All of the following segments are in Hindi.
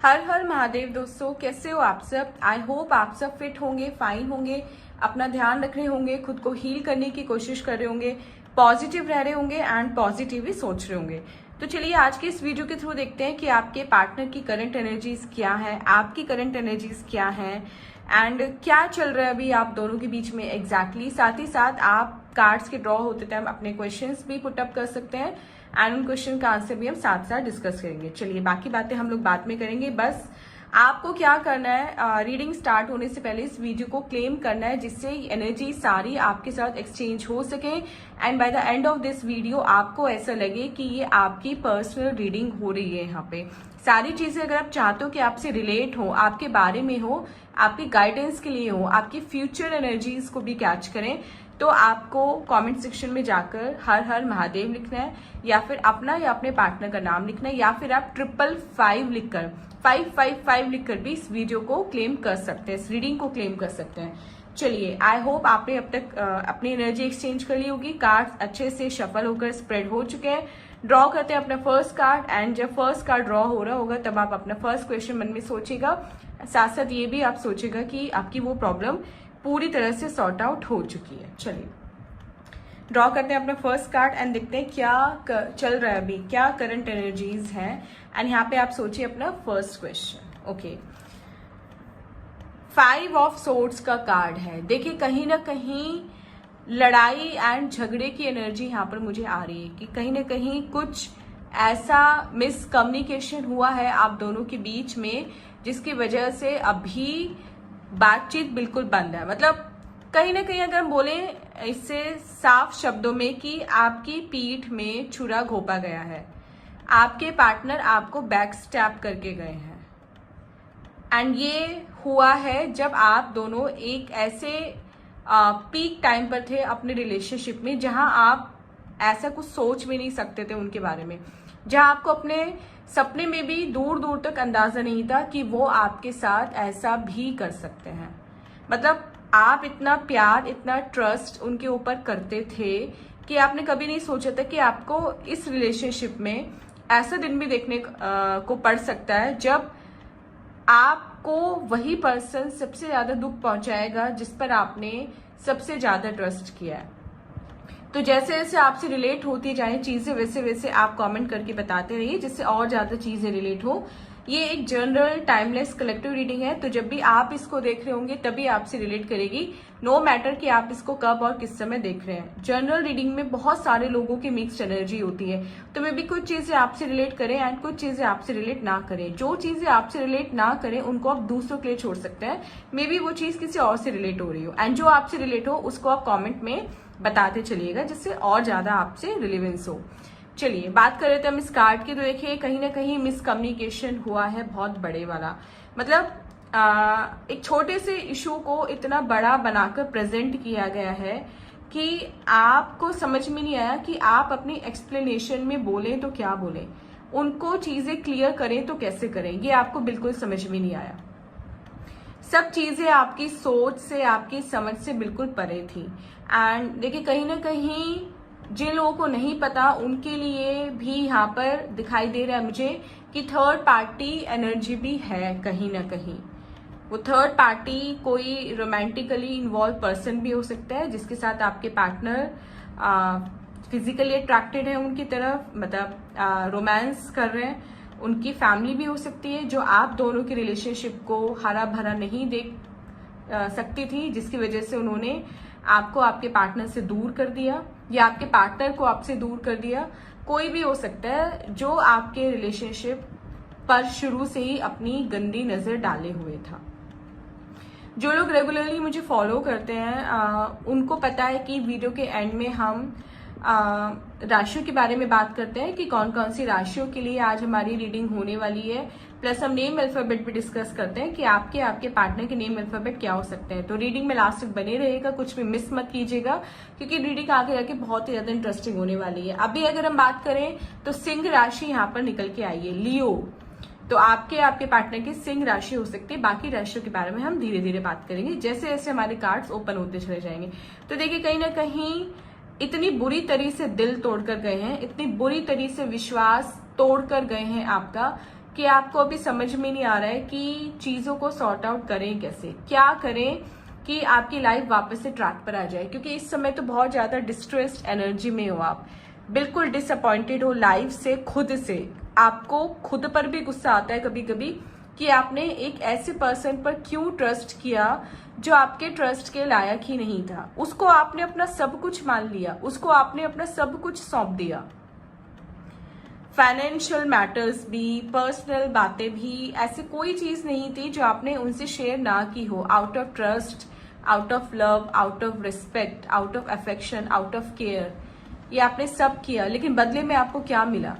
हर हर महादेव दोस्तों, कैसे हो आप सब। आई होप आप सब फिट होंगे, फाइन होंगे, अपना ध्यान रख रहे होंगे, खुद को हील करने की कोशिश कर रहे होंगे, पॉजिटिव रह रहे होंगे एंड पॉजिटिव ही सोच रहे होंगे। तो चलिए आज के इस वीडियो के थ्रू देखते हैं कि आपके पार्टनर की करंट एनर्जीज क्या है, आपकी करंट एनर्जीज क्या है एंड क्या चल रहा है अभी आप दोनों के बीच में एग्जैक्टली। साथ ही साथ आप कार्ड्स के ड्रॉ होते टाइम अपने क्वेश्चंस भी पुट अप कर सकते हैं एंड उन क्वेश्चन का आंसर भी हम साथ साथ डिस्कस करेंगे। चलिए बाकी बातें हम लोग बाद में करेंगे। बस आपको क्या करना है, रीडिंग स्टार्ट होने से पहले इस वीडियो को क्लेम करना है जिससे एनर्जी सारी आपके साथ एक्सचेंज हो सके and by the end of this video आपको ऐसा लगे कि ये आपकी पर्सनल रीडिंग हो रही है। यहाँ पे सारी चीजें अगर आप चाहते हो कि आपसे रिलेट हो, आपके बारे में हो, आपकी गाइडेंस के लिए हो, आपकी फ्यूचर एनर्जीज को भी कैच करें, तो आपको कमेंट सेक्शन में जाकर हर हर महादेव लिखना है या फिर अपना या अपने पार्टनर का नाम लिखना है या फिर आप 555 लिखकर 555 लिखकर भी इस वीडियो को क्लेम कर सकते हैं, इस रीडिंग को क्लेम कर सकते हैं। चलिए आई होप आपने अब तक अपनी एनर्जी एक्सचेंज कर ली होगी। कार्ड अच्छे से शफल होकर स्प्रेड हो चुके हैं। ड्रॉ करते हैं अपना फर्स्ट कार्ड एंड जब फर्स्ट कार्ड ड्रॉ हो रहा होगा तब आप अपना फर्स्ट क्वेश्चन मन में सोचिएगा। साथ साथ ये भी आप सोचिएगा कि आपकी वो प्रॉब्लम पूरी तरह से सॉर्ट आउट हो चुकी है। चलिए ड्रॉ करते हैं अपना फर्स्ट कार्ड एंड देखते हैं क्या चल रहा है अभी, क्या करंट एनर्जीज हैं एंड यहाँ पे आप सोचिए अपना first question. Okay, 5 of swords का कार्ड है। देखिए कहीं ना कहीं लड़ाई एंड झगड़े की एनर्जी यहाँ पर मुझे आ रही है कि कहीं ना कहीं कुछ ऐसा मिसकम्युनिकेशन हुआ है आप दोनों के बीच में जिसकी वजह से अभी बातचीत बिल्कुल बंद है। मतलब कहीं ना कहीं अगर हम बोले इससे साफ शब्दों में कि आपकी पीठ में छुरा घोंपा गया है, आपके पार्टनर आपको बैक स्टैप करके गए हैं एंड ये हुआ है जब आप दोनों एक ऐसे पीक टाइम पर थे अपने रिलेशनशिप में जहां आप ऐसा कुछ सोच भी नहीं सकते थे उनके बारे में, जहां आपको अपने सपने में भी दूर दूर तक अंदाजा नहीं था कि वो आपके साथ ऐसा भी कर सकते हैं। मतलब आप इतना प्यार, इतना ट्रस्ट उनके ऊपर करते थे कि आपने कभी नहीं सोचा था कि आपको इस रिलेशनशिप में ऐसा दिन भी देखने को पड़ सकता है जब आपको वही पर्सन सबसे ज्यादा दुख पहुंचाएगा जिस पर आपने सबसे ज्यादा ट्रस्ट किया है। तो जैसे जैसे आपसे रिलेट होती जाए चीजें वैसे वैसे आप कमेंट करके बताते रहिए जिससे और ज्यादा चीजें रिलेट हो। ये एक जनरल टाइमलेस कलेक्टिव रीडिंग है, तो जब भी आप इसको देख रहे होंगे तभी आपसे रिलेट करेगी, नो मैटर कि आप इसको कब और किस समय देख रहे हैं। जनरल रीडिंग में बहुत सारे लोगों की मिक्स्ड एनर्जी होती है, तो मे भी कुछ चीजें आपसे रिलेट करें एंड कुछ चीजें आपसे रिलेट ना करें। जो चीजें आपसे रिलेट ना करें उनको आप दूसरों के लिए छोड़ सकते हैं, मे बी वो चीज किसी और से रिलेट हो रही हो एंड जो आपसे रिलेट हो उसको आप कॉमेंट में बताते चलिएगा जिससे और ज्यादा आपसे रिलेवेंस हो। चलिए बात कर रहे थे हम इस कार्ड की, तो देखिए कहीं ना कहीं मिसकम्युनिकेशन हुआ है बहुत बड़े वाला। मतलब एक छोटे से इशू को इतना बड़ा बनाकर प्रेजेंट किया गया है कि आपको समझ में नहीं आया कि आप अपनी एक्सप्लेनेशन में बोलें तो क्या बोलें, उनको चीजें क्लियर करें तो कैसे करें, ये आपको बिल्कुल समझ में नहीं आया। सब चीजें आपकी सोच से, आपकी समझ से बिल्कुल परे थी एंड देखिए कहीं ना कहीं जिन लोगों को नहीं पता उनके लिए भी यहाँ पर दिखाई दे रहा है मुझे कि थर्ड पार्टी एनर्जी भी है कहीं ना कहीं। वो थर्ड पार्टी कोई रोमांटिकली इन्वॉल्व पर्सन भी हो सकता है जिसके साथ आपके पार्टनर फिजिकली अट्रैक्टेड है उनकी तरफ, मतलब रोमांस कर रहे हैं। उनकी फैमिली भी हो सकती है जो आप दोनों के रिलेशनशिप को हरा भरा नहीं देख सकती थी, जिसकी वजह से उन्होंने आपको आपके पार्टनर से दूर कर दिया या आपके पार्टनर को आपसे दूर कर दिया। कोई भी हो सकता है जो आपके रिलेशनशिप पर शुरू से ही अपनी गंदी नजर डाले हुए था। जो लोग रेगुलरली मुझे फॉलो करते हैं उनको पता है कि वीडियो के एंड में हम राशियों के बारे में बात करते हैं कि कौन कौन सी राशियों के लिए आज हमारी रीडिंग होने वाली है, प्लस हम नेम अल्फाबेट भी डिस्कस करते हैं कि आपके पार्टनर के नेम अल्फाबेट क्या हो सकते हैं। तो रीडिंग में लास्ट तक बने रहेगा, कुछ भी मिस मत कीजिएगा क्योंकि रीडिंग आगे जाके बहुत ही ज्यादा इंटरेस्टिंग होने वाली है। अभी अगर हम बात करें तो सिंह राशि यहाँ पर निकल के आई है, लियो, तो आपके पार्टनर की सिंह राशि हो सकती है। बाकी राशियों के बारे में हम धीरे धीरे बात करेंगे जैसे जैसे हमारे कार्ड्स ओपन होते चले जाएंगे। तो देखिए कहीं ना कहीं इतनी बुरी तरीके से दिल तोड़कर गए हैं, इतनी बुरी तरीके से विश्वास तोड़कर गए हैं आपका कि आपको अभी समझ में नहीं आ रहा है कि चीज़ों को सॉर्ट आउट करें कैसे, क्या करें कि आपकी लाइफ वापस से ट्रैक पर आ जाए। क्योंकि इस समय तो बहुत ज़्यादा डिस्ट्रेस्ड एनर्जी में हो, आप बिल्कुल डिसअपॉइंटेड हो लाइफ से, खुद से। आपको खुद पर भी गुस्सा आता है कभी कभी कि आपने एक ऐसे पर्सन पर क्यों ट्रस्ट किया जो आपके ट्रस्ट के लायक ही नहीं था। उसको आपने अपना सब कुछ मान लिया, उसको आपने अपना सब कुछ सौंप दिया। फाइनेंशियल मैटर्स भी, पर्सनल बातें भी, ऐसी कोई चीज नहीं थी जो आपने उनसे शेयर ना की हो। Out of trust, out of love, out of respect, out of affection, out of care, ये आपने सब किया। लेकिन बदले में आपको क्या मिला?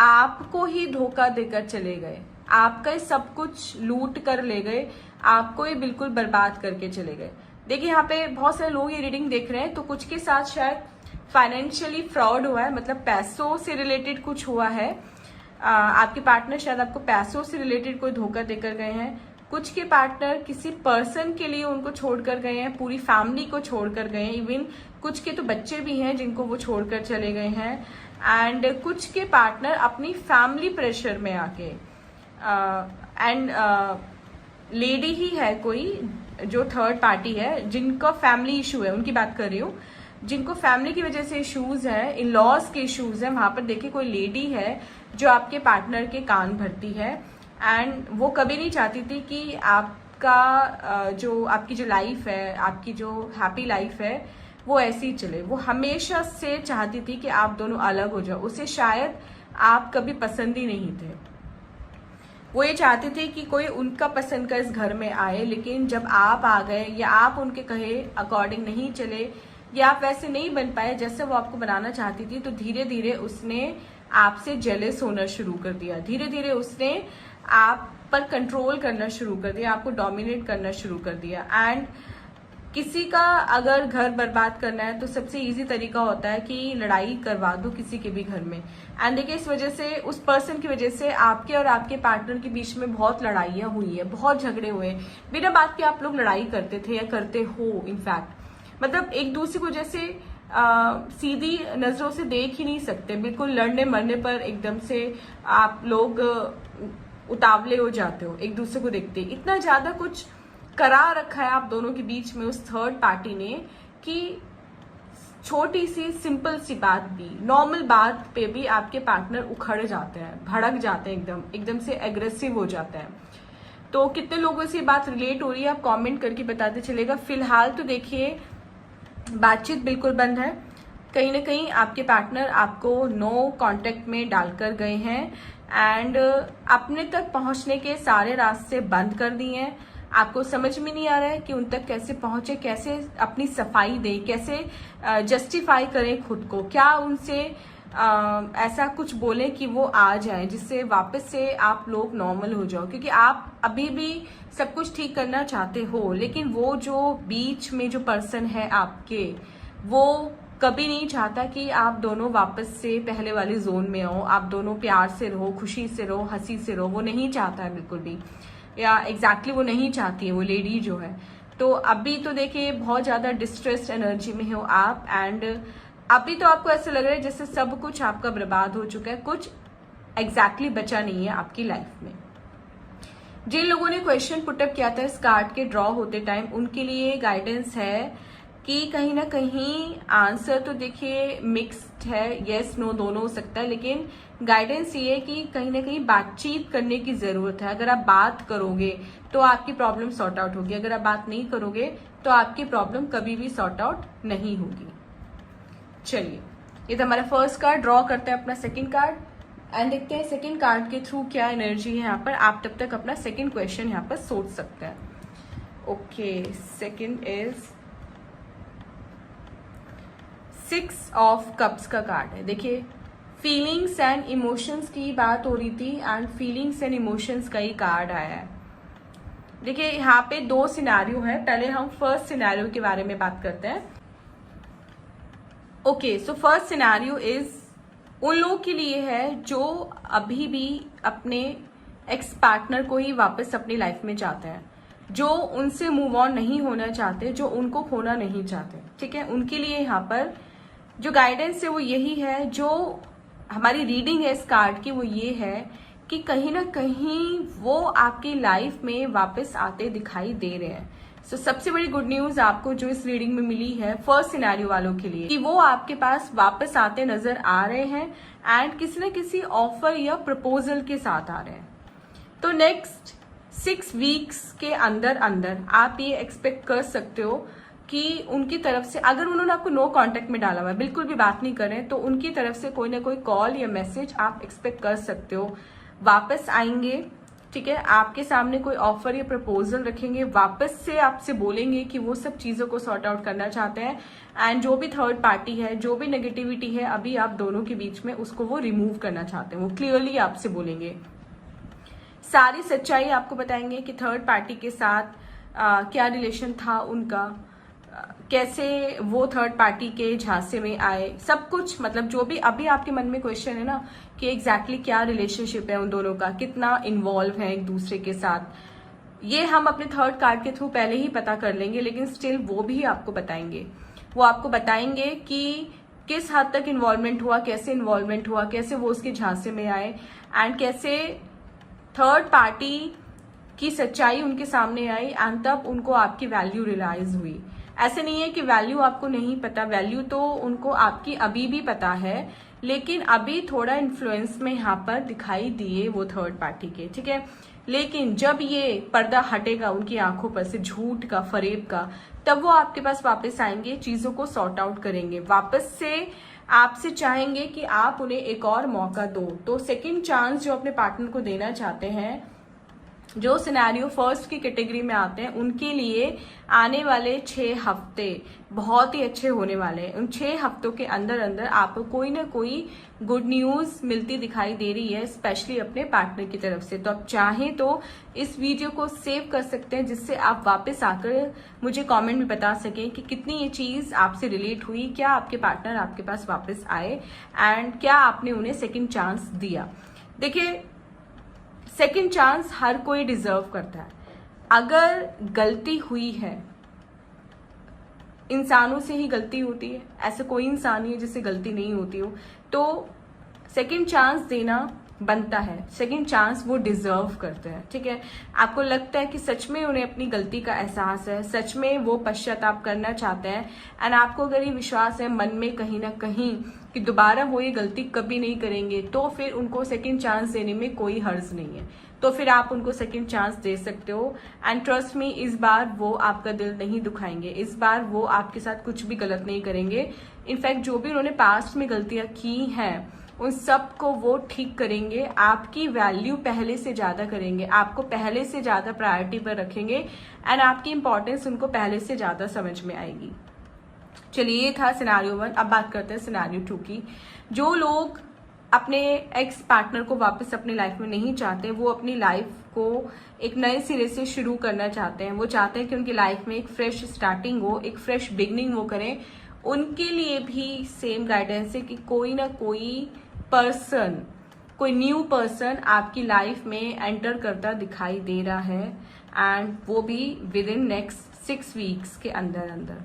आपको ही धोखा देकर चले गए, आपका ही सब कुछ लूट कर ले गए, आपको ही बिल्कुल बर्बाद करके चले गए। देखिए यहाँ पे बहुत सारे लोग ये रीडिंग देख रहे हैं, तो कुछ के साथ शायद फाइनेंशियली फ्रॉड हुआ है, मतलब पैसों से रिलेटेड कुछ हुआ है। आपके पार्टनर शायद आपको पैसों से रिलेटेड कोई धोखा देकर गए हैं। कुछ के पार्टनर किसी पर्सन के लिए उनको छोड़कर गए हैं, पूरी फैमिली को छोड़कर गए हैं। इवन कुछ के तो बच्चे भी हैं जिनको वो छोड़कर चले गए हैं। एंड कुछ के पार्टनर अपनी फैमिली प्रेशर में आके, एंड लेडी ही है कोई जो थर्ड पार्टी है, जिनका फैमिली इशू है, उनकी बात कर रही हूँ, जिनको फैमिली की वजह से इश्यूज हैं, इन लॉज के इश्यूज हैं। वहां पर देखिए कोई लेडी है जो आपके पार्टनर के कान भरती है, एंड वो कभी नहीं चाहती थी कि आपका जो आपकी जो लाइफ है, आपकी जो हैप्पी लाइफ है, वो ऐसी ही चले। वो हमेशा से चाहती थी कि आप दोनों अलग हो जाओ। उसे शायद आप कभी पसंद ही नहीं थे। वो ये चाहते थे कि कोई उनका पसंद का इस घर में आए, लेकिन जब आप आ गए या आप उनके कहे अकॉर्डिंग नहीं चले या आप वैसे नहीं बन पाए जैसे वो आपको बनाना चाहती थी, तो धीरे धीरे उसने आपसे जेलस होना शुरू कर दिया। धीरे धीरे उसने आप पर कंट्रोल करना शुरू कर दिया, आपको डोमिनेट करना शुरू कर दिया। एंड किसी का अगर घर बर्बाद करना है तो सबसे इजी तरीका होता है कि लड़ाई करवा दो किसी के भी घर में। एंड देखिए इस वजह से, उस पर्सन की वजह से आपके और आपके पार्टनर के बीच में बहुत लड़ाइयाँ हुई है, बहुत झगड़े हुए। बिना बात के आप लोग लड़ाई करते थे या करते हो। इनफैक्ट मतलब एक दूसरे को जैसे सीधी नजरों से देख ही नहीं सकते, बिल्कुल लड़ने मरने पर एकदम से आप लोग उतावले हो जाते हो एक दूसरे को देखते। इतना ज्यादा कुछ करा रखा है आप दोनों के बीच में उस थर्ड पार्टी ने कि छोटी सी सिंपल सी बात भी, नॉर्मल बात पे भी आपके पार्टनर उखड़ जाते हैं, भड़क जाते हैं, एकदम से एग्रेसिव हो जाते हैं। तो कितने लोगों से ये बात रिलेट हो रही है आप कमेंट करके बताते चलेगा। फिलहाल तो देखिए बातचीत बिल्कुल बंद है। कहीं ना कहीं आपके पार्टनर आपको नो कांटेक्ट में डालकर गए हैं एंड अपने तक पहुंचने के सारे रास्ते बंद कर दिए हैं। आपको समझ में नहीं आ रहा है कि उन तक कैसे पहुंचे, कैसे अपनी सफाई दें, कैसे जस्टिफाई करें खुद को, क्या उनसे ऐसा कुछ बोले कि वो आ जाए जिससे वापस से आप लोग नॉर्मल हो जाओ। क्योंकि आप अभी भी सब कुछ ठीक करना चाहते हो, लेकिन वो जो बीच में जो पर्सन है आपके, वो कभी नहीं चाहता कि आप दोनों वापस से पहले वाले जोन में आओ, आप दोनों प्यार से रहो, खुशी से रहो, हंसी से रहो। वो नहीं चाहता है बिल्कुल भी, या एग्जैक्टली वो नहीं चाहती है वो लेडी जो है। तो अभी तो देखिए बहुत ज्यादा डिस्ट्रेस्ड एनर्जी में हो आप, एंड अभी तो आपको ऐसा लग रहा है जैसे सब कुछ आपका बर्बाद हो चुका है, कुछ एग्जैक्टली बचा नहीं है आपकी लाइफ में। जिन लोगों ने क्वेश्चन पुटअप किया था इस कार्ड के ड्रॉ होते टाइम, उनके लिए गाइडेंस है कि कहीं ना कहीं आंसर तो देखिए मिक्स्ड है, यस नो दोनों हो सकता है, लेकिन गाइडेंस ये है कि कहीं ना कहीं बातचीत करने की जरूरत है। अगर आप बात करोगे तो आपकी प्रॉब्लम सॉर्ट आउट होगी, अगर आप बात नहीं करोगे तो आपकी प्रॉब्लम कभी भी सॉर्ट आउट नहीं होगी। चलिए ये तो हमारा फर्स्ट कार्ड, ड्रॉ करते हैं अपना सेकंड कार्ड एंड देखते हैं सेकंड कार्ड के थ्रू क्या एनर्जी है यहाँ पर। आप तब तक अपना सेकंड क्वेश्चन यहाँ पर सोच सकते हैं। Okay, second is 6 of cups का कार्ड है। देखिए फीलिंग्स एंड इमोशंस की बात हो रही थी एंड फीलिंग्स एंड इमोशंस का ही कार्ड आया है। देखिए यहाँ पे 2 सिनेरियो है, पहले हम फर्स्ट सिनेरियो के बारे में बात करते हैं। Okay, so first scenario is उन लोगों के लिए है जो अभी भी अपने एक्स पार्टनर को ही वापस अपनी लाइफ में चाहते हैं, जो उनसे मूव ऑन नहीं होना चाहते, जो उनको खोना नहीं चाहते। ठीक है, उनके लिए यहाँ पर जो गाइडेंस है वो यही है, जो हमारी रीडिंग है इस कार्ड की वो ये है कि कहीं ना कहीं वो आपकी लाइफ में वापस आते दिखाई दे रहे हैं। So, सबसे बड़ी गुड न्यूज आपको जो इस रीडिंग में मिली है फर्स्ट सिनेरियो वालों के लिए कि वो आपके पास वापस आते नजर आ रहे हैं एंड किसी न किसी ऑफर या प्रपोजल के साथ आ रहे हैं। तो नेक्स्ट 6 वीक्स के अंदर अंदर आप ये एक्सपेक्ट कर सकते हो कि उनकी तरफ से, अगर उन्होंने आपको नो कांटेक्ट में डाला हुआ है, बिल्कुल भी बात नहीं करें, तो उनकी तरफ से कोई ना कोई कॉल या मैसेज आप एक्सपेक्ट कर सकते हो। वापस आएंगे, ठीक है, आपके सामने कोई ऑफर या प्रपोजल रखेंगे, वापस से आपसे बोलेंगे कि वो सब चीजों को सॉर्ट आउट करना चाहते हैं एंड जो भी थर्ड पार्टी है, जो भी नेगेटिविटी है अभी आप दोनों के बीच में, उसको वो रिमूव करना चाहते हैं। वो क्लियरली आपसे बोलेंगे, सारी सच्चाई आपको बताएंगे कि थर्ड पार्टी के साथ क्या रिलेशन था उनका, कैसे वो थर्ड पार्टी के झांसे में आए, सब कुछ, मतलब जो भी अभी आपके मन में क्वेश्चन है ना कि एग्जैक्टली क्या रिलेशनशिप है उन दोनों का, कितना इन्वॉल्व है एक दूसरे के साथ, ये हम अपने थर्ड कार्ड के थ्रू पहले ही पता कर लेंगे, लेकिन स्टिल वो भी आपको बताएंगे। वो आपको बताएंगे कि किस हद तक इन्वॉल्वमेंट हुआ, कैसे इन्वॉल्वमेंट हुआ, कैसे वो उसके झांसे में आए एंड कैसे थर्ड पार्टी की सच्चाई उनके सामने आई एंड तब उनको आपकी वैल्यू रियलाइज हुई। ऐसे नहीं है कि वैल्यू आपको नहीं पता, वैल्यू तो उनको आपकी अभी भी पता है, लेकिन अभी थोड़ा इन्फ्लुएंस में यहाँ पर दिखाई दिए वो थर्ड पार्टी के, ठीक है। लेकिन जब ये पर्दा हटेगा उनकी आंखों पर से, झूठ का, फरेब का, तब वो आपके पास वापस आएंगे, चीजों को सॉर्ट आउट करेंगे, वापस से आपसे चाहेंगे कि आप उन्हें एक और मौका दो। तो सेकंड चांस जो अपने पार्टनर को देना चाहते हैं, जो सिनेरियो फर्स्ट की कैटेगरी में आते हैं, उनके लिए आने वाले 6 हफ्ते बहुत ही अच्छे होने वाले हैं। उन 6 हफ्तों के अंदर अंदर आपको कोई ना कोई गुड न्यूज मिलती दिखाई दे रही है, स्पेशली अपने पार्टनर की तरफ से। तो आप चाहें तो इस वीडियो को सेव कर सकते हैं, जिससे आप वापस आकर मुझे कमेंट में बता सकें कि कितनी ये चीज आपसे रिलेट हुई, क्या आपके पार्टनर आपके पास वापस आए एंड क्या आपने उन्हें सेकेंड चांस दिया। देखिए, सेकेंड चांस हर कोई डिजर्व करता है। अगर गलती हुई है, इंसानों से ही गलती होती है, ऐसे कोई इंसान नहीं है जिससे गलती नहीं होती हो, तो सेकेंड चांस देना बनता है, सेकेंड चांस वो डिजर्व करते हैं, ठीक है। आपको लगता है कि सच में उन्हें अपनी गलती का एहसास है, सच में वो पश्चाताप करना चाहते हैं एंड आपको अगर ये विश्वास है मन में कहीं ना कहीं कि दोबारा वो ये गलती कभी नहीं करेंगे, तो फिर उनको सेकेंड चांस देने में कोई हर्ज नहीं है। तो फिर आप उनको सेकेंड चांस दे सकते हो एंड ट्रस्ट मी, इस बार वो आपका दिल नहीं दुखाएंगे, इस बार वो आपके साथ कुछ भी गलत नहीं करेंगे। इनफैक्ट जो भी उन्होंने पास्ट में गलतियां की हैं उन सब को वो ठीक करेंगे, आपकी वैल्यू पहले से ज्यादा करेंगे, आपको पहले से ज्यादा प्रायोरिटी पर रखेंगे एंड आपकी इंपॉर्टेंस उनको पहले से ज्यादा समझ में आएगी। चलिए, ये था सिनेरियो 1। अब बात करते हैं सिनेरियो 2 की। जो लोग अपने एक्स पार्टनर को वापस अपनी लाइफ में नहीं चाहते, वो अपनी लाइफ को एक नए सिरे से शुरू करना चाहते हैं, वो चाहते हैं कि उनकी लाइफ में एक फ्रेश स्टार्टिंग हो, एक फ्रेश बिगनिंग वो करें। उनके लिए भी सेम गाइडेंस है कि कोई ना कोई पर्सन, कोई न्यू पर्सन आपकी लाइफ में एंटर करता दिखाई दे रहा है एंड वो भी विद इन नेक्स्ट 6 वीक्स के अंदर अंदर।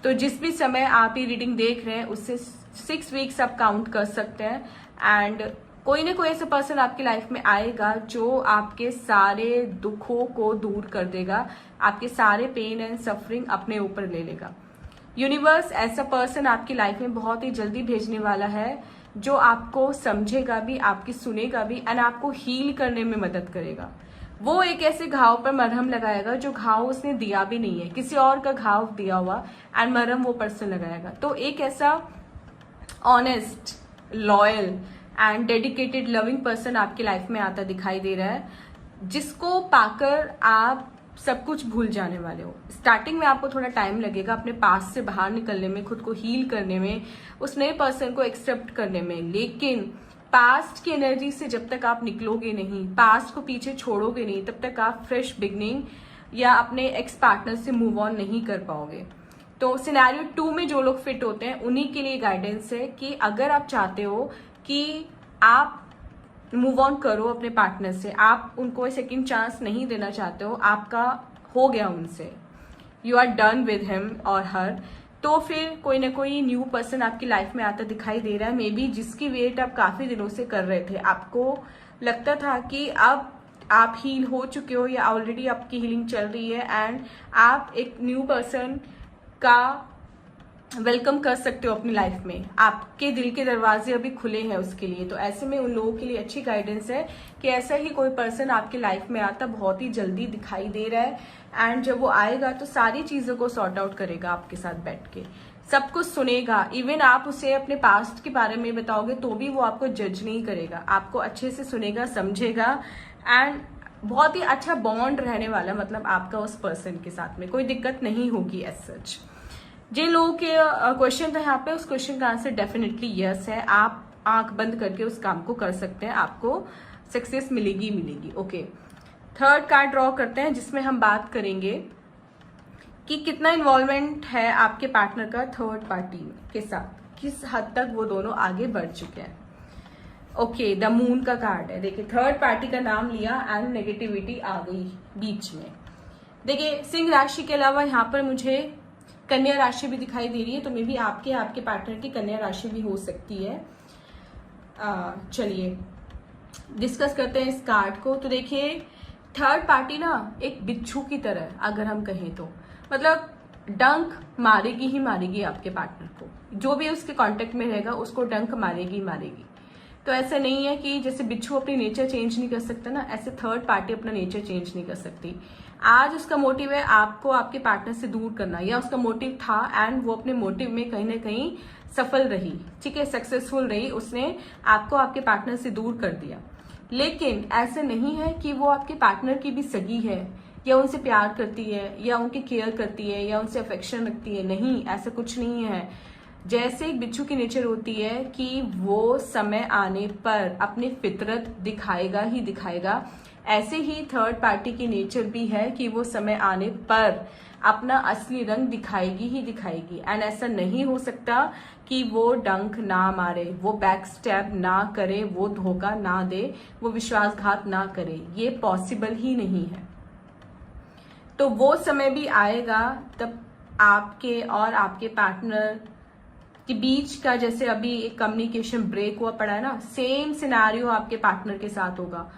तो जिस भी समय आप ये रीडिंग देख रहे हैं उससे 6 वीक्स आप काउंट कर सकते हैं एंड कोई ना कोई ऐसा पर्सन आपकी लाइफ में आएगा जो आपके सारे दुखों को दूर कर देगा, आपके सारे पेन एंड सफरिंग अपने ऊपर ले लेगा। यूनिवर्स ऐसा पर्सन आपकी लाइफ में बहुत ही जल्दी भेजने वाला है जो आपको समझेगा भी, आपकी सुनेगा भी एंड आपको हील करने में मदद करेगा। वो एक ऐसे घाव पर मरहम लगाएगा जो घाव उसने दिया भी नहीं है, किसी और का घाव दिया हुआ एंड मरहम वो पर्सन लगाएगा। तो एक ऐसा honest, loyal and dedicated, loving person आपकी लाइफ में आता दिखाई दे रहा है, जिसको पाकर आप सब कुछ भूल जाने वाले हो। स्टार्टिंग में आपको थोड़ा टाइम लगेगा अपने पास से बाहर निकलने में, खुद को हील करने में, उस नए पर्सन को एक्सेप्ट करने में, लेकिन पास्ट की एनर्जी से जब तक आप निकलोगे नहीं, पास्ट को पीछे छोड़ोगे नहीं, तब तक आप फ्रेश बिगनिंग या अपने एक्स पार्टनर से मूव ऑन नहीं कर पाओगे। तो सिनेरियो 2 में जो लोग फिट होते हैं उन्हीं के लिए गाइडेंस है कि अगर आप चाहते हो कि आप मूव ऑन करो अपने पार्टनर से, आप उनको सेकंड चांस नहीं देना चाहते हो, आपका हो गया उनसे, you are done with him और हर, तो फिर कोई ना कोई न्यू पर्सन आपकी लाइफ में आता दिखाई दे रहा है, मे बी जिसकी वेट आप काफी दिनों से कर रहे थे। आपको लगता था कि अब आप हील हो चुके हो या ऑलरेडी आपकी हीलिंग चल रही है एंड आप एक न्यू पर्सन का वेलकम कर सकते हो अपनी लाइफ में। आपके दिल के दरवाजे अभी खुले हैं उसके लिए। तो ऐसे में उन लोगों के लिए अच्छी गाइडेंस है कि ऐसा ही कोई पर्सन आपके लाइफ में आता बहुत ही जल्दी दिखाई दे रहा है एंड जब वो आएगा तो सारी चीज़ों को सॉर्ट आउट करेगा आपके साथ बैठ के, सब कुछ सुनेगा। इवन आप उसे अपने पास्ट के बारे में बताओगे तो भी वो आपको जज नहीं करेगा, आपको अच्छे से सुनेगा, समझेगा एंड बहुत ही अच्छा बॉन्ड रहने वाला, मतलब आपका उस पर्सन के साथ में कोई दिक्कत नहीं होगी एज सच। जिन लोगों के क्वेश्चन था यहाँ पे, उस क्वेश्चन का आंसर डेफिनेटली यस है। आप आंख बंद करके उस काम को कर सकते हैं, आपको सक्सेस मिलेगी मिलेगी। ओके, थर्ड कार्ड ड्रॉ करते हैं जिसमें हम बात करेंगे कि कितना इन्वॉल्वमेंट है आपके पार्टनर का थर्ड पार्टी के साथ, किस हद तक वो दोनों आगे बढ़ चुके हैं। ओके, द मून का कार्ड है। देखिए, थर्ड पार्टी का नाम लिया एंड नेगेटिविटी आ गई बीच में। देखिए, सिंह राशि के अलावा यहाँ पर मुझे कन्या राशि भी दिखाई दे रही है, तो मे भी आपके पार्टनर की कन्या राशि भी हो सकती है। चलिए डिस्कस करते हैं इस कार्ड को। तो देखिए, थर्ड पार्टी ना एक बिच्छू की तरह, अगर हम कहें तो मतलब डंक मारेगी ही मारेगी आपके पार्टनर को, जो भी उसके कांटेक्ट में रहेगा उसको डंक मारेगी मारेगी। तो ऐसा नहीं है कि जैसे बिच्छू अपनी नेचर चेंज नहीं कर सकता ना, ऐसे थर्ड पार्टी अपना नेचर चेंज नहीं कर सकती। आज उसका मोटिव है आपको आपके पार्टनर से दूर करना, या उसका मोटिव था एंड वो अपने मोटिव में कहीं ना कहीं सफल रही, ठीक है, सक्सेसफुल रही, उसने आपको आपके पार्टनर से दूर कर दिया। लेकिन ऐसा नहीं है कि वो आपके पार्टनर की भी सगी है या उनसे प्यार करती है या उनकी केयर करती है या उनसे अफेक्शन रखती है, नहीं, ऐसा कुछ नहीं है। जैसे एक बिच्छू की नेचर होती है कि वो समय आने पर अपनी फितरत दिखाएगा ही दिखाएगा, ऐसे ही थर्ड पार्टी की नेचर भी है कि वो समय आने पर अपना असली रंग दिखाएगी ही दिखाएगी। एंड ऐसा नहीं हो सकता कि वो डंक ना मारे, वो बैक स्टैप ना करे, वो धोखा ना दे, वो विश्वासघात ना करे, ये पॉसिबल ही नहीं है। तो वो समय भी आएगा तब आपके और आपके पार्टनर के बीच का, जैसे अभी एक कम्युनिकेशन ब्रेक हुआ पड़ा है ना, सेम सिनेरियो आपके पार्टनर के साथ होगा।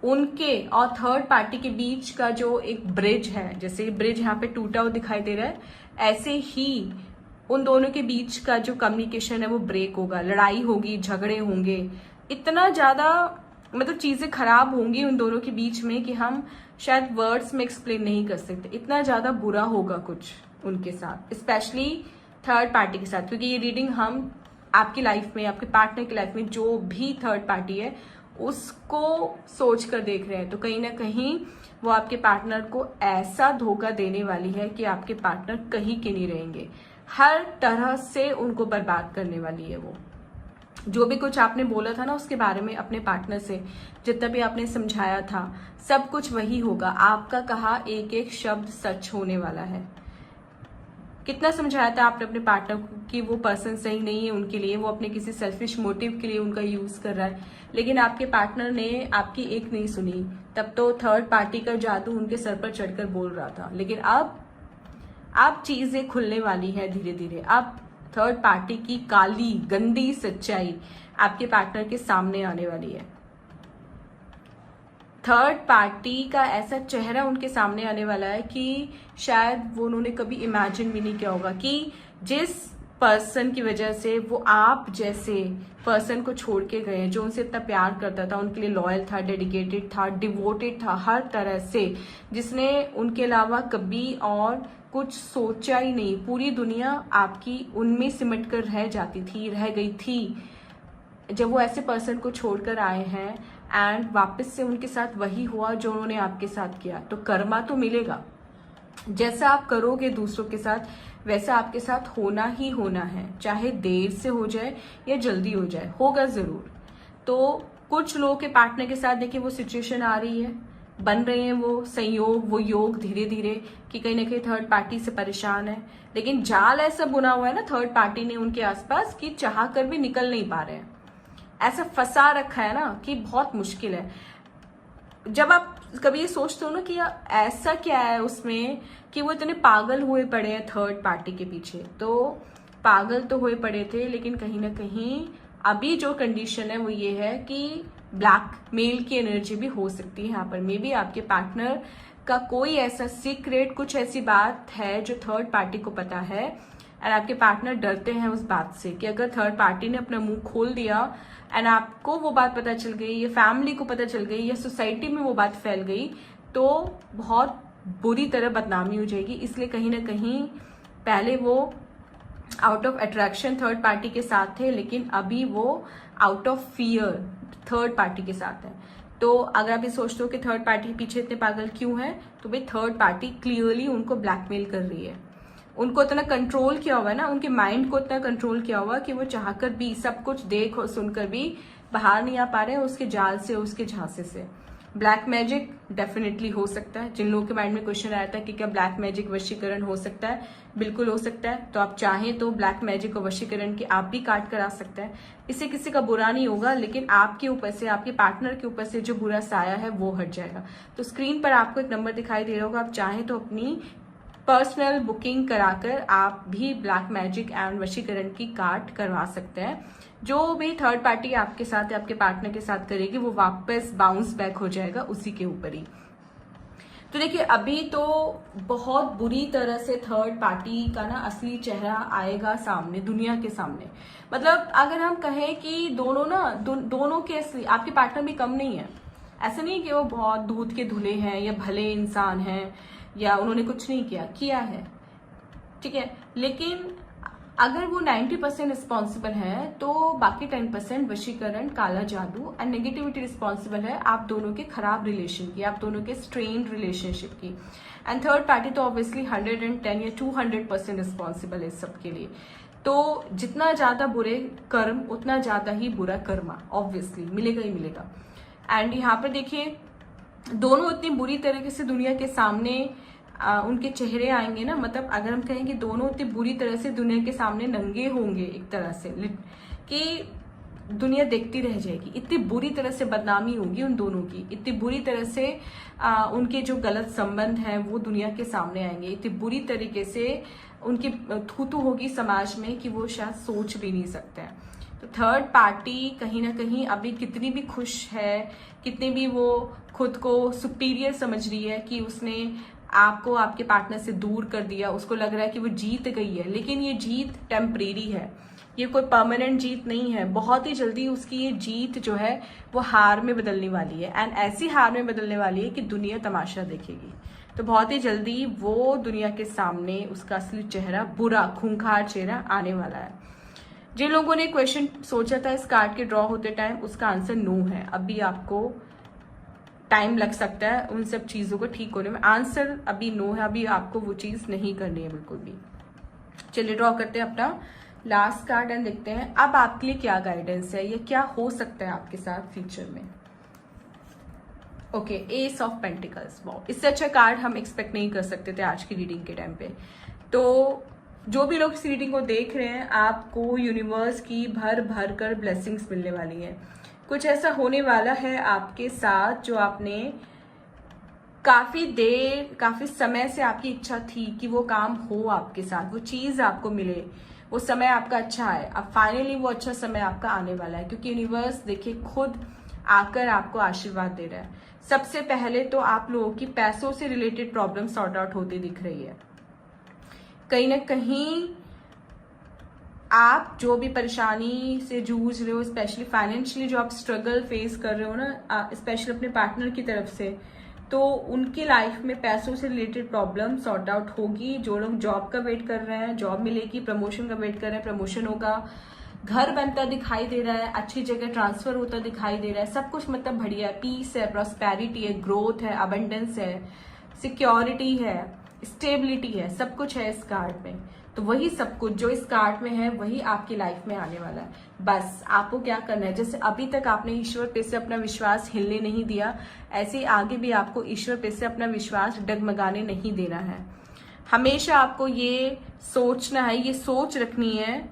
उनके और थर्ड पार्टी के बीच का जो एक ब्रिज है, जैसे ब्रिज यहाँ पे टूटा हुआ दिखाई दे रहा है, ऐसे ही उन दोनों के बीच का जो कम्युनिकेशन है वो ब्रेक होगा, लड़ाई होगी, झगड़े होंगे, इतना ज्यादा मतलब चीजें खराब होंगी उन दोनों के बीच में कि हम शायद वर्ड्स में एक्सप्लेन नहीं कर सकते। इतना ज्यादा बुरा होगा कुछ उनके साथ, स्पेशली थर्ड पार्टी के साथ, क्योंकि ये रीडिंग हम आपकी लाइफ में, आपके पार्टनर की लाइफ में जो भी थर्ड पार्टी है उसको सोच कर देख रहे हैं। तो कहीं ना कहीं वो आपके पार्टनर को ऐसा धोखा देने वाली है कि आपके पार्टनर कहीं के नहीं रहेंगे, हर तरह से उनको बर्बाद करने वाली है वो। जो भी कुछ आपने बोला था ना उसके बारे में अपने पार्टनर से, जितना भी आपने समझाया था, सब कुछ वही होगा। आपका कहा एक एक शब्द सच होने वाला है। कितना समझाया था आपने अपने पार्टनर को कि वो पर्सन सही नहीं है उनके लिए, वो अपने किसी सेल्फिश मोटिव के लिए उनका यूज कर रहा है, लेकिन आपके पार्टनर ने आपकी एक नहीं सुनी। तब तो थर्ड पार्टी का जादू उनके सर पर चढ़कर बोल रहा था। लेकिन अब चीजें खुलने वाली है धीरे धीरे। अब थर्ड पार्टी की काली गंदी सच्चाई आपके पार्टनर के सामने आने वाली है। थर्ड पार्टी का ऐसा चेहरा उनके सामने आने वाला है कि शायद वो उन्होंने कभी इमेजिन भी नहीं किया होगा कि जिस पर्सन की वजह से वो आप जैसे पर्सन को छोड़ के गए, जो उनसे इतना प्यार करता था, उनके लिए लॉयल था, डेडिकेटेड था, डिवोटेड था हर तरह से, जिसने उनके अलावा कभी और कुछ सोचा ही नहीं, पूरी दुनिया आपकी उनमें सिमट कर रह जाती थी, रह गई थी। जब वो ऐसे पर्सन को छोड़कर आए हैं एंड वापस से उनके साथ वही हुआ जो उन्होंने आपके साथ किया, तो कर्मा तो मिलेगा। जैसा आप करोगे दूसरों के साथ वैसा आपके साथ होना ही होना है, चाहे देर से हो जाए या जल्दी हो जाए, होगा जरूर। तो कुछ लोगों के पार्टनर के साथ देखिए वो सिचुएशन आ रही है, बन रहे हैं वो संयोग, वो योग धीरे धीरे कि कहीं ना कहीं थर्ड पार्टी से परेशान है। लेकिन जाल ऐसा बुना हुआ है ना थर्ड पार्टी ने उनके आसपास कि चाह कर भी निकल नहीं पा रहे हैं, ऐसा फंसा रखा है ना कि बहुत मुश्किल है। जब आप कभी ये सोचते हो ना कि ऐसा क्या है उसमें कि वो इतने पागल हुए पड़े हैं थर्ड पार्टी के पीछे, तो पागल तो हुए पड़े थे लेकिन कहीं ना कहीं अभी जो कंडीशन है वो ये है कि ब्लैक मेल की एनर्जी भी हो सकती है यहाँ पर। मे बी आपके पार्टनर का कोई ऐसा सीक्रेट, कुछ ऐसी बात है जो थर्ड पार्टी को पता है, एंड आपके पार्टनर डरते हैं उस बात से कि अगर थर्ड पार्टी ने अपना मुंह खोल दिया एंड आपको वो बात पता चल गई, या फैमिली को पता चल गई, या सोसाइटी में वो बात फैल गई, तो बहुत बुरी तरह बदनामी हो जाएगी। इसलिए कहीं ना कहीं पहले वो out of attraction third party के साथ थे, लेकिन अभी वो out of fear third party के साथ है। तो अगर आप ये सोचते हो कि थर्ड पार्टी के पीछे इतने पागल क्यों है, तो भाई थर्ड पार्टी क्लियरली उनको ब्लैकमेल कर रही है। उनको इतना कंट्रोल किया हुआ है ना, उनके माइंड को इतना कंट्रोल किया हुआ कि वो चाहकर भी, सब कुछ देख और सुनकर भी बाहर नहीं आ पा रहे हैं उसके जाल से, उसके झांसे से। ब्लैक मैजिक डेफिनेटली हो सकता है। जिन लोगों के माइंड में क्वेश्चन आया था कि क्या ब्लैक मैजिक वशीकरण हो सकता है, बिल्कुल हो सकता है। तो आप चाहें तो ब्लैक मैजिक और वशीकरण की आप भी काट करा सकते हैं। इससे किसी का बुरा नहीं होगा, लेकिन आपके ऊपर से, आपके पार्टनर के ऊपर से जो बुरा साया है वो हट जाएगा। तो स्क्रीन पर आपको एक नंबर दिखाई दे रहा होगा, आप चाहें तो अपनी पर्सनल बुकिंग कराकर आप भी ब्लैक मैजिक एंड वशीकरण की कार्ड करवा सकते हैं। जो भी थर्ड पार्टी आपके साथ या आपके पार्टनर के साथ करेगी वो वापस बाउंस बैक हो जाएगा उसी के ऊपर ही। तो देखिए, अभी तो बहुत बुरी तरह से थर्ड पार्टी का ना असली चेहरा आएगा सामने, दुनिया के सामने। मतलब अगर हम कहें कि दोनों ना दोनों के असली, आपके पार्टनर भी कम नहीं है। ऐसा नहीं कि वो बहुत दूध के धुले हैं या भले इंसान हैं या उन्होंने कुछ नहीं किया है, ठीक है, लेकिन अगर वो 90% रिस्पॉन्सिबल है तो बाकी 10% वशीकरण, काला जादू एंड नेगेटिविटी रिस्पॉन्सिबल है आप दोनों के खराब रिलेशन की, आप दोनों के स्ट्रेन्ड रिलेशनशिप की। एंड थर्ड पार्टी तो ऑब्वियसली 110 या 200% रिस्पॉन्सिबल है इस सब के लिए। तो जितना ज्यादा बुरे कर्म उतना ज्यादा ही बुरा कर्मा ऑब्वियसली मिलेगा ही मिलेगा। एंड यहाँ पर देखिए, दोनों इतनी बुरी तरीके से दुनिया के सामने उनके चेहरे आएंगे ना, मतलब अगर हम कहें कि दोनों इतनी बुरी तरह से दुनिया के सामने नंगे होंगे एक तरह से, कि दुनिया देखती रह जाएगी। इतनी बुरी तरह से बदनामी होगी उन दोनों की, इतनी बुरी तरह से उनके जो गलत संबंध हैं वो दुनिया के सामने आएंगे, इतनी बुरी तरीके से उनकी थू-थू होगी समाज में कि वो शायद सोच भी नहीं सकते हैं। तो थर्ड पार्टी कहीं ना कहीं अभी कितनी भी खुश है, कितनी भी वो खुद को सुपीरियर समझ रही है कि उसने आपको आपके पार्टनर से दूर कर दिया, उसको लग रहा है कि वो जीत गई है, लेकिन ये जीत टेम्परेरी है, ये कोई परमानेंट जीत नहीं है। बहुत ही जल्दी उसकी ये जीत जो है वो हार में बदलने वाली है, एंड ऐसी हार में बदलने वाली है कि दुनिया तमाशा देखेगी। तो बहुत ही जल्दी वो दुनिया के सामने उसका असली चेहरा, बुरा खूंखार चेहरा आने वाला है। जिन लोगों ने क्वेश्चन सोचा था इस कार्ड के ड्रॉ होते टाइम, उसका आंसर नो है। अभी आपको टाइम लग सकता है उन सब चीज़ों को ठीक होने में। आंसर अभी नो है, अभी आपको वो चीज़ नहीं करनी है बिल्कुल भी। चलिए ड्रॉ करते हैं अपना लास्ट कार्ड एंड देखते हैं अब आपके लिए क्या गाइडेंस है, या क्या हो सकता है आपके साथ फ्यूचर में। Okay, S of pentacles. Wow, इससे अच्छा कार्ड हम एक्सपेक्ट नहीं कर सकते थे आज की रीडिंग के टाइम पे। तो जो भी लोग इस रीडिंग को देख रहे हैं, आपको यूनिवर्स की भर भर कर ब्लेसिंग्स मिलने वाली है। कुछ ऐसा होने वाला है आपके साथ जो आपने काफी समय से आपकी इच्छा थी कि वो काम हो आपके साथ, वो चीज आपको मिले, वो समय आपका अच्छा है। अब फाइनली वो अच्छा समय आपका आने वाला है, क्योंकि यूनिवर्स देखिए खुद आकर आपको आशीर्वाद दे रहा है। सबसे पहले तो आप लोगों की पैसों से रिलेटेड प्रॉब्लम सॉर्ट आउट होती दिख रही है। कहीं ना कहीं आप जो भी परेशानी से जूझ रहे हो, स्पेशली फाइनेंशियली जो आप स्ट्रगल फेस कर रहे हो ना, स्पेशली अपने पार्टनर की तरफ से, तो उनकी लाइफ में पैसों से रिलेटेड प्रॉब्लम सॉर्ट आउट होगी। जो लोग जॉब का वेट कर रहे हैं, जॉब मिलेगी, प्रमोशन का वेट कर रहे हैं, प्रमोशन होगा, घर बनता दिखाई दे रहा है, अच्छी जगह ट्रांसफर होता दिखाई दे रहा है, सब कुछ मतलब बढ़िया है, पीस है, प्रॉस्पेरिटी है, ग्रोथ है, अबंडेंस है, सिक्योरिटी है, स्टेबिलिटी है, सब कुछ है इस कार्ड में। तो वही सब कुछ जो इस कार्ड में है वही आपकी लाइफ में आने वाला है। बस आपको क्या करना है, जैसे अभी तक आपने ईश्वर पे से अपना विश्वास हिलने नहीं दिया, ऐसे ही आगे भी आपको ईश्वर पे से अपना विश्वास डगमगाने नहीं देना है। हमेशा आपको ये सोचना है, ये सोच रखनी है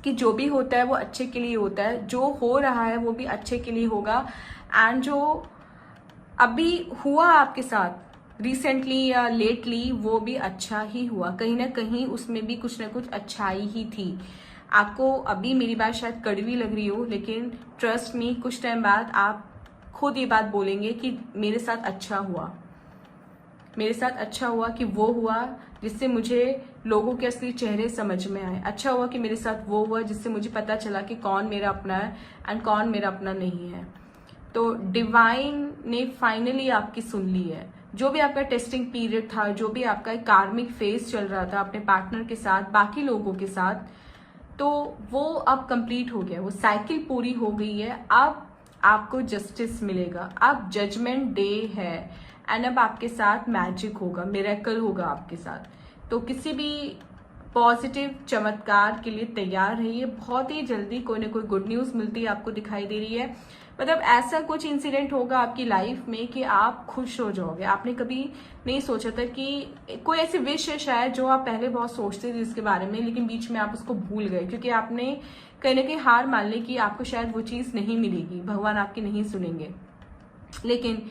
कि जो भी होता है वो अच्छे के लिए होता है, जो हो रहा है वो भी अच्छे के लिए होगा, एंड जो अभी हुआ आपके साथ रिसेंटली या लेटली वो भी अच्छा ही हुआ। कहीं ना कहीं उसमें भी कुछ ना कुछ अच्छाई ही थी। आपको अभी मेरी बात शायद कड़वी लग रही हो, लेकिन ट्रस्ट मी, कुछ टाइम बाद आप खुद ये बात बोलेंगे कि मेरे साथ अच्छा हुआ, मेरे साथ अच्छा हुआ कि वो हुआ जिससे मुझे लोगों के असली चेहरे समझ में आए। अच्छा हुआ कि मेरे साथ वो हुआ जिससे मुझे पता चला कि कौन मेरा अपना है एंड कौन मेरा अपना नहीं है। तो डिवाइन ने फाइनली आपकी सुन ली है। जो भी आपका टेस्टिंग पीरियड था, जो भी आपका एक कार्मिक फेज चल रहा था अपने पार्टनर के साथ, बाकी लोगों के साथ, तो वो अब कंप्लीट हो गया, वो साइकिल पूरी हो गई है। अब आपको जस्टिस मिलेगा, अब जजमेंट डे है एंड अब आपके साथ मैजिक होगा, मिरेकल होगा आपके साथ। तो किसी भी पॉजिटिव चमत्कार के लिए तैयार रहिए। बहुत ही जल्दी कोई ना कोई गुड न्यूज मिलती है आपको दिखाई दे रही है। मतलब ऐसा कुछ इंसिडेंट होगा आपकी लाइफ में कि आप खुश हो जाओगे। आपने कभी नहीं सोचा था कि कोई ऐसी विश है शायद जो आप पहले बहुत सोचते थे इसके बारे में, लेकिन बीच में आप उसको भूल गए क्योंकि आपने कहीं ना कहीं हार मान ली कि आपको शायद वो चीज नहीं मिलेगी, भगवान आपकी नहीं सुनेंगे। लेकिन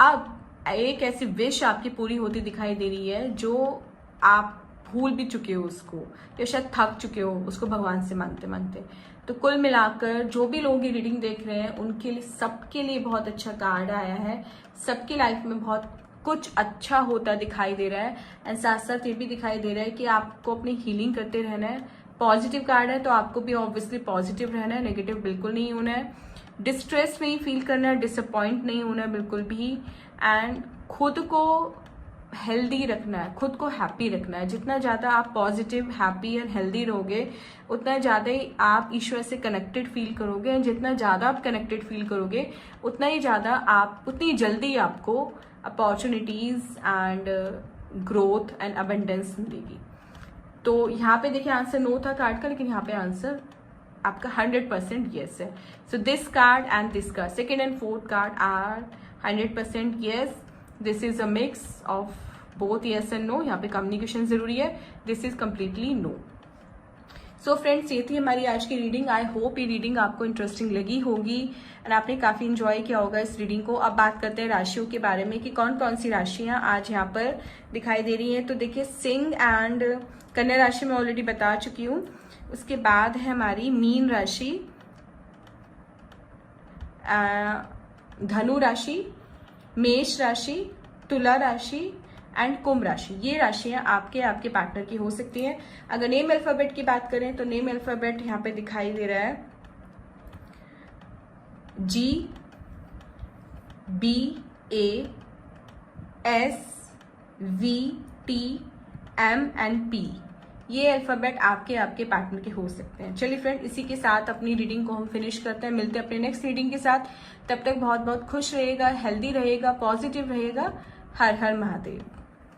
अब एक ऐसी विश आपकी पूरी होती दिखाई दे रही है जो आप भूल भी चुके हो उसको, या शायद थक चुके हो उसको भगवान से मांगते मांगते। तो कुल मिलाकर जो भी लोग ये रीडिंग देख रहे हैं उनके लिए, सबके लिए बहुत अच्छा कार्ड आया है। सबकी लाइफ में बहुत कुछ अच्छा होता दिखाई दे रहा है एंड साथ साथ ये भी दिखाई दे रहा है कि आपको अपनी हीलिंग करते रहना है। पॉजिटिव कार्ड है तो आपको भी ऑब्वियसली पॉजिटिव रहना है, नेगेटिव बिल्कुल नहीं होना है। डिस्ट्रेस नहीं फील करना है, डिसअपॉइंट नहीं होना है बिल्कुल भी, एंड खुद को हेल्दी रखना है, खुद को हैप्पी रखना है। जितना ज़्यादा आप पॉजिटिव, हैप्पी एंड हेल्दी रहोगे उतना ज़्यादा ही आप ईश्वर से कनेक्टेड फील करोगे, एंड जितना ज़्यादा आप कनेक्टेड फील करोगे उतनी जल्दी आपको opportunities and growth and abundance मिलेगी। तो यहाँ पे देखिए आंसर नो था कार्ड का, लेकिन यहाँ पे आंसर आपका 100% येस है। So this card and this card, second and fourth card are 100% yes. This is a mix of both yes and no. यहाँ पे कम्युनिकेशन जरूरी है, this is completely no. So friends, ये थी हमारी आज की रीडिंग। आई होप ये रीडिंग आपको इंटरेस्टिंग लगी होगी एंड आपने काफी इंजॉय किया होगा इस रीडिंग को। अब बात करते हैं राशियों के बारे में कि कौन कौन सी राशियां आज यहाँ पर दिखाई दे रही हैं। तो देखिए, सिंह एंड कन्या राशि में ऑलरेडी बता चुकी हूँ। उसके बाद है हमारी मीन राशि, धनु राशि, मेष राशि, तुला राशि एंड कुंभ राशि। ये राशियां आपके पार्टनर की हो सकती हैं। अगर नेम अल्फाबेट की बात करें तो नेम अल्फाबेट यहाँ पे दिखाई दे रहा है G, B, A, S, V, T, M and P। ये अल्फाबेट आपके पार्टनर के हो सकते हैं। चलिए फ्रेंड, इसी के साथ अपनी रीडिंग को हम फिनिश करते हैं। मिलते हैं अपने नेक्स्ट रीडिंग के साथ। तब तक बहुत बहुत खुश रहेगा, हेल्दी रहेगा, पॉजिटिव रहेगा। हर हर महादेव।